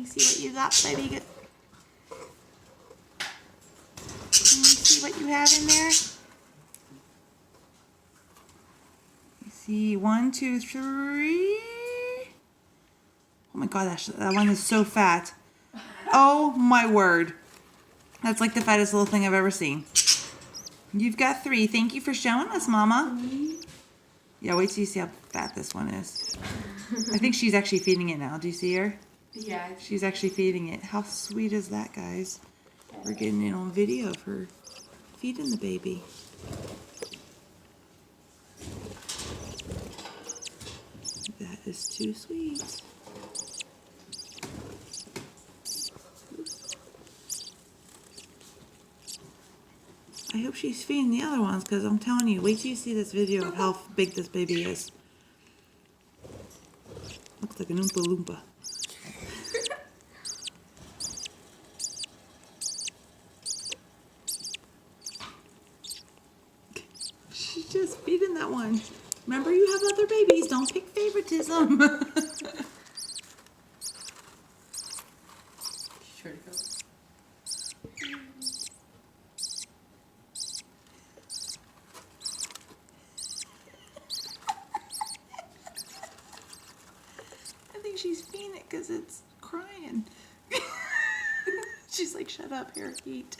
me see what you got, baby. Can we see what you have in there? Let's see, 1, 2, 3. Oh my gosh, that one is so fat. Oh my word. That's like the fattest little thing I've ever seen. You've got 3. Thank you for showing us, Mama. Yeah, wait till you see how fat this one is. I think she's actually feeding it now. Do you see her? Yeah. She's actually feeding it. How sweet is that, guys? We're getting it on video of her feeding the baby. That is too sweet. I hope she's feeding the other ones, because I'm telling you, wait till you see this video of how big this baby is. Looks like an Oompa Loompa. She's just feeding that one. Remember, you have other babies. Don't pick favoritism. Sure to go. I think she's feeding it because it's crying. She's like, shut up, here, eat.